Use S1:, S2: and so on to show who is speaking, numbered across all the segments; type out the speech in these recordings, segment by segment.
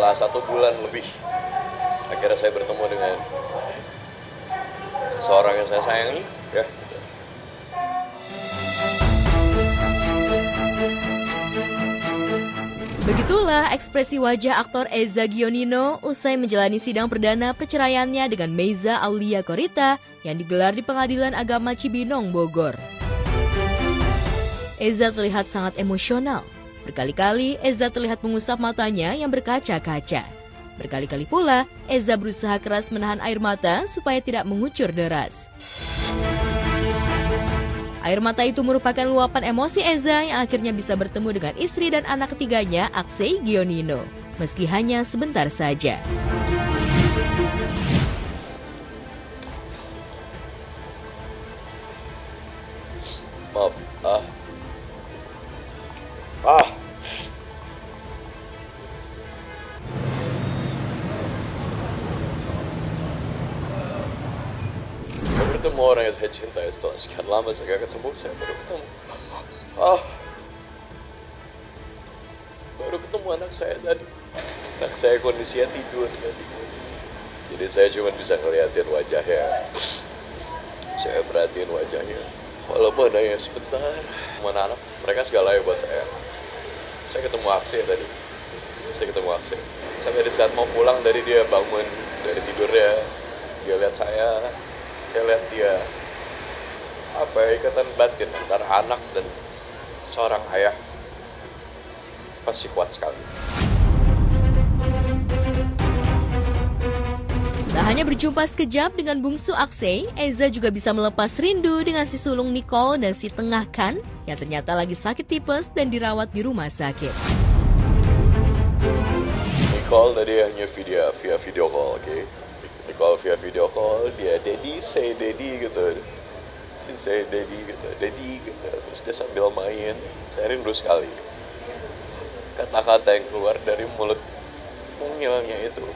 S1: setelah 1 bulan lebih, akhirnya saya bertemu dengan seseorang yang saya sayangi, ya.
S2: Begitulah ekspresi wajah aktor Eza Gionino usai menjalani sidang perdana perceraiannya dengan Meiza Aulia Korita yang digelar di Pengadilan Agama Cibinong, Bogor. Eza terlihat sangat emosional. Berkali-kali Eza terlihat mengusap matanya yang berkaca-kaca. Berkali-kali pula Eza berusaha keras menahan air mata supaya tidak mengucur deras. Air mata itu merupakan luapan emosi Eza yang akhirnya bisa bertemu dengan istri dan anak ketiganya, Aksai Gionino, meski hanya sebentar saja.
S1: Maaf, ketemu orang yang saya cintai setelah sekian lama saya gak ketemu, saya baru ketemu. Baru ketemu anak saya tadi. Anak saya kondisinya tidur tadi. Jadi saya cuma bisa ngeliatin wajahnya. Saya perhatiin wajahnya. Walaupun hanya sebentar. Mana anak, mereka segalanya buat saya. Saya ketemu Aksai tadi. Sampai di saat mau pulang dari dia bangun dari tidurnya, dia lihat saya lihat dia. Ikatan batin antara anak dan seorang ayah pasti kuat sekali.
S2: Tak hanya berjumpa sekejap dengan bungsu Aksai, Eza juga bisa melepas rindu dengan si sulung Nicole dan si tengah Kan yang ternyata lagi sakit tipes dan dirawat di rumah sakit.
S1: Nicole tadi hanya via video call, oke? Nicole via video call, dia daddy say daddy gitu. Si say daddy gitu. Terus dia sambil main. Saya rindu sekali kata-kata yang keluar dari mulut mungilnya itu.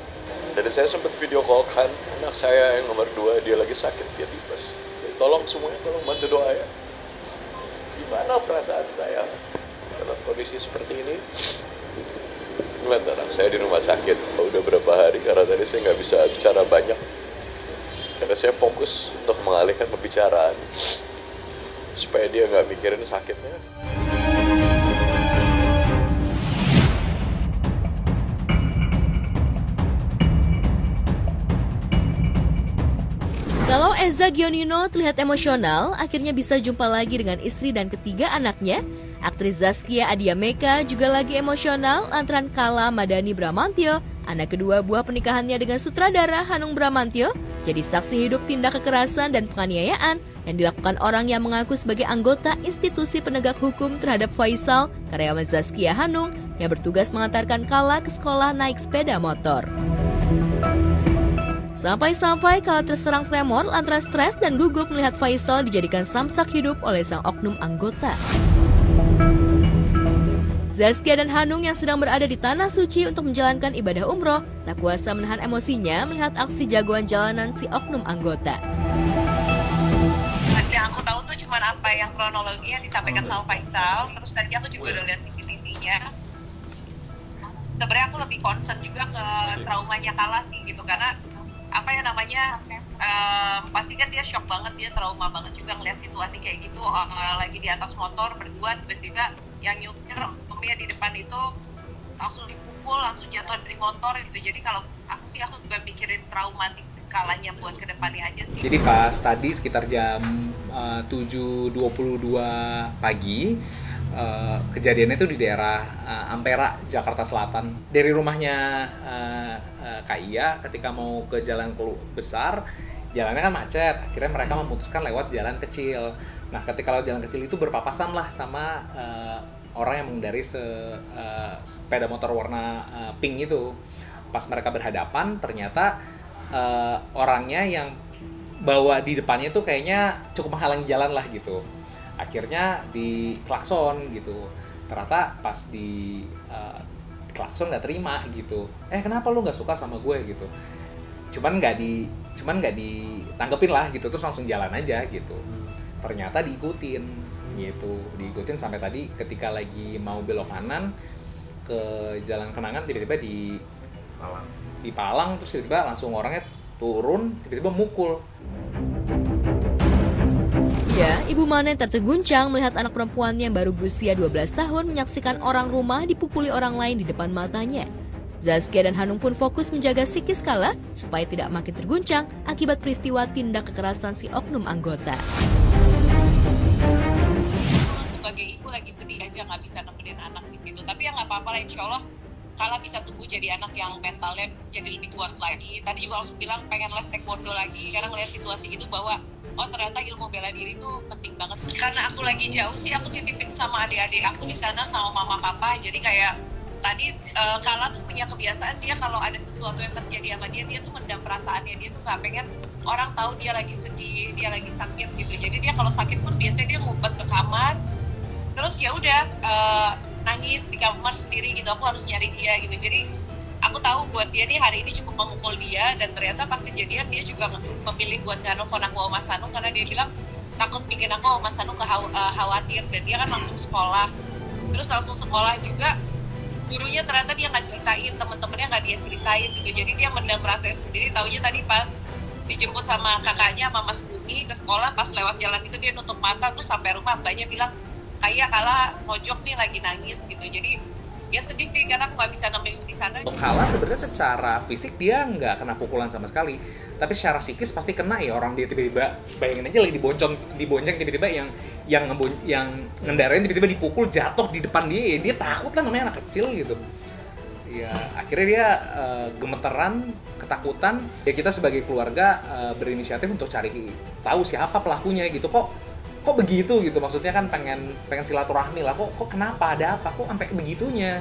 S1: Jadi saya sempat video call Kan, anak saya yang nomor 2, dia lagi sakit, dia tipes. Jadi tolong semuanya, tolong bantu doa ya. Gimana perasaan saya dalam kondisi seperti ini? Ngeliat anak saya di rumah sakit udah berapa hari, karena tadi saya nggak bisa bicara banyak karena saya fokus untuk mengalihkan pembicaraan supaya dia nggak mikirin sakitnya.
S2: Kalau Eza Gionino terlihat emosional, akhirnya bisa jumpa lagi dengan istri dan ketiga anaknya. Aktris Zaskia Adiameka juga lagi emosional lantaran Kala Madani Bramantyo, anak kedua buah pernikahannya dengan sutradara Hanung Bramantyo, jadi saksi hidup tindak kekerasan dan penganiayaan yang dilakukan orang yang mengaku sebagai anggota institusi penegak hukum terhadap Faisal, karyawan Zaskia Hanung, yang bertugas mengantarkan Kala ke sekolah naik sepeda motor. Sampai-sampai Kala terserang tremor lantaran stres dan gugup melihat Faisal dijadikan samsak hidup oleh sang oknum anggota. Zaskia dan Hanung yang sedang berada di Tanah Suci untuk menjalankan ibadah umroh tak kuasa menahan emosinya melihat aksi jagoan jalanan si oknum anggota.
S3: Yang aku tahu tuh cuma apa yang kronologi yang disampaikan sama Faisal, terus tadi aku juga udah lihat CCTV-nya. Sebenarnya aku lebih concern juga ke traumanya Kala sih gitu, karena pasti kan dia shock banget, dia trauma banget juga ngeliat situasi kayak gitu, lagi di atas motor berdua, tiba-tiba yang nyupir omnya di depan itu langsung dipukul, langsung jatuh dari motor gitu. Jadi kalau aku juga mikirin traumatik Kalanya buat kedepannya aja sih.
S4: Jadi pas tadi sekitar jam 7.22 pagi, kejadiannya itu di daerah Ampera, Jakarta Selatan. Dari rumahnya Kak Iya ketika mau ke jalan besar, jalannya kan macet. Akhirnya mereka memutuskan lewat jalan kecil. Nah, ketika lewat jalan kecil itu berpapasan lah sama orang yang mengendarai sepeda motor warna pink itu. Pas mereka berhadapan, ternyata orangnya yang bawa di depannya tuh kayaknya cukup menghalangi jalan lah gitu. Akhirnya di klakson gitu. Ternyata pas di klakson nggak terima gitu. Kenapa lu nggak suka sama gue gitu? Cuman nggak ditanggepin lah gitu, terus langsung jalan aja gitu. Ternyata diikutin gitu, diikutin sampai tadi ketika lagi mau belok kanan ke Jalan Kenangan, tiba-tiba Dipalang terus tiba-tiba langsung orangnya turun, tiba-tiba mukul.
S2: Ya, Ibu Manen terguncang melihat anak perempuannya yang baru berusia 12 tahun menyaksikan orang rumah dipukuli orang lain di depan matanya. Zaskia dan Hanung pun fokus menjaga psikis Kala supaya tidak makin terguncang akibat peristiwa tindak kekerasan si oknum anggota.
S3: Sebagai ibu lagi sedih aja nggak bisa nemenin anak di situ. Tapi ya nggak apa-apa lah, insya Allah Kala bisa tumbuh jadi anak yang mentalnya jadi lebih kuat lagi. Tadi juga langsung bilang pengen les taekwondo lagi karena ngeliat situasi itu bahwa oh ternyata ilmu bela diri itu penting banget. Karena aku lagi jauh sih, aku titipin sama adik-adik aku di sana sama mama papa. Jadi kayak tadi Kala tuh punya kebiasaan dia kalau ada sesuatu yang terjadi sama dia tuh mendam perasaannya. Dia tuh nggak pengen orang tahu dia lagi sedih, dia lagi sakit gitu. Jadi dia kalau sakit pun biasanya dia ngumpet ke kamar. Terus ya udah nangis di kamar sendiri gitu. Aku harus nyari dia gitu. Jadi aku tahu buat dia nih hari ini cukup memukul dia, dan ternyata pas kejadian dia juga memilih buat nggak nelfon aku Mas Hanung karena dia bilang takut bikin aku Mas Hanung khawatir, dan dia kan langsung sekolah. Terus langsung sekolah juga gurunya ternyata dia nggak ceritain, temen-temennya nggak dia ceritain gitu. Jadi dia mendam rasanya sendiri. Taunya tadi pas dijemput sama kakaknya sama Mas Bumi ke sekolah, pas lewat jalan itu dia nutup mata, terus sampai rumah mbaknya bilang kayak Kala mojok nih lagi nangis gitu. Jadi ya sedih sih karena aku nggak bisa nemenin di sana.
S4: Kala sebenarnya secara fisik dia nggak kena pukulan sama sekali, tapi secara psikis pasti kena ya. Orang dia tiba-tiba, bayangin aja lagi dibonceng tiba-tiba yang ngendarain tiba-tiba dipukul jatuh di depan dia, ya dia takut lah, namanya anak kecil gitu. Ya akhirnya dia gemeteran, ketakutan. Ya kita sebagai keluarga berinisiatif untuk cari tahu siapa pelakunya gitu. Kok begitu gitu, maksudnya kan pengen silaturahmi lah, kok kenapa, ada apa, kok sampai begitunya.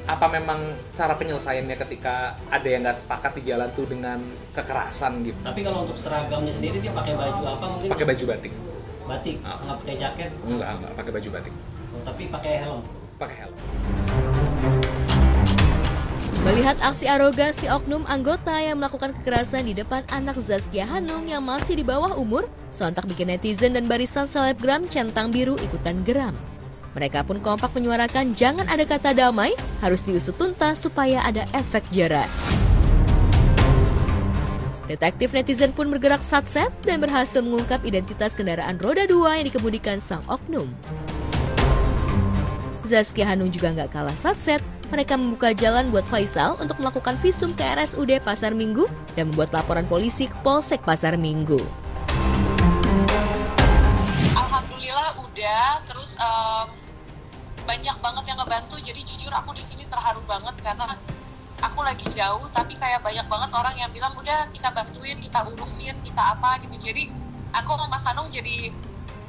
S4: Apa memang cara penyelesaiannya ketika ada yang nggak sepakat di jalan tuh dengan kekerasan gitu.
S5: Tapi kalau untuk seragamnya sendiri dia pakai baju apa mungkin?
S4: Pakai baju batik.
S5: Batik, nggak pakai jaket?
S4: Enggak pakai baju batik.
S5: Oh, tapi pakai helm?
S4: Pakai helm.
S2: Melihat aksi arogan si oknum anggota yang melakukan kekerasan di depan anak Zaskia Hanung yang masih di bawah umur, sontak bikin netizen dan barisan selebgram centang biru ikutan geram. Mereka pun kompak menyuarakan jangan ada kata damai, harus diusut tuntas supaya ada efek jera. Detektif netizen pun bergerak satset dan berhasil mengungkap identitas kendaraan roda 2 yang dikemudikan sang oknum. Zaskia Hanung juga nggak kalah satset. Mereka membuka jalan buat Faisal untuk melakukan visum ke RSUD Pasar Minggu dan membuat laporan polisi ke Polsek Pasar Minggu.
S3: Alhamdulillah udah, terus banyak banget yang ngebantu. Jadi jujur aku di sini terharu banget karena aku lagi jauh, tapi kayak banyak banget orang yang bilang udah kita bantuin, kita urusin, kita apa gitu. Jadi aku sama Mas Hanung jadi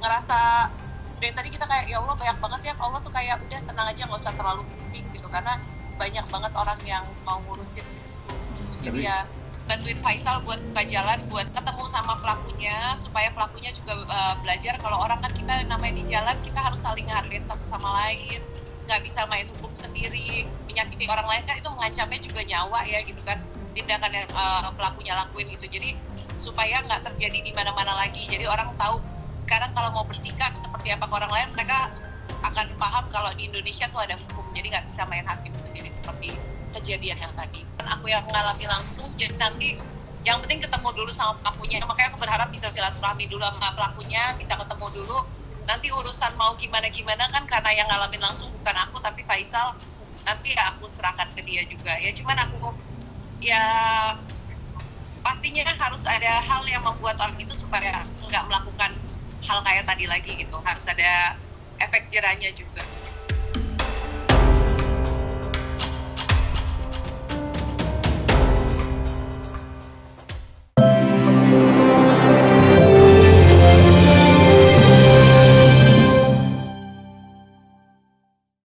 S3: ngerasa dari tadi kita kayak ya Allah banyak banget ya, Allah tuh kayak udah tenang aja, nggak usah terlalu pusing gitu karena banyak banget orang yang mau ngurusin di situ. Jadi ya bantuin Faisal buat buka jalan, buat ketemu sama pelakunya supaya pelakunya juga belajar kalau orang kan kita namanya di jalan kita harus saling ngehargain satu sama lain, nggak bisa main hukum sendiri, menyakiti orang lain kan itu mengancamnya juga nyawa ya gitu kan, tindakan yang pelakunya lakuin gitu. Jadi supaya nggak terjadi di mana-mana lagi, jadi orang tahu sekarang kalau mau bersikap seperti apa ke orang lain, mereka akan paham kalau di Indonesia tuh ada hukum, jadi nggak bisa main hakim sendiri seperti kejadian yang tadi. Aku yang mengalami langsung, jadi nanti yang penting ketemu dulu sama pelakunya, makanya aku berharap bisa silaturahmi dulu sama pelakunya, bisa ketemu dulu. Nanti urusan mau gimana-gimana kan karena yang ngalamin langsung bukan aku tapi Faisal, nanti ya aku serahkan ke dia juga. Ya cuman aku ya pastinya kan harus ada hal yang membuat orang itu supaya nggak melakukan hal kayak tadi lagi gitu, harus ada efek jerahnya juga.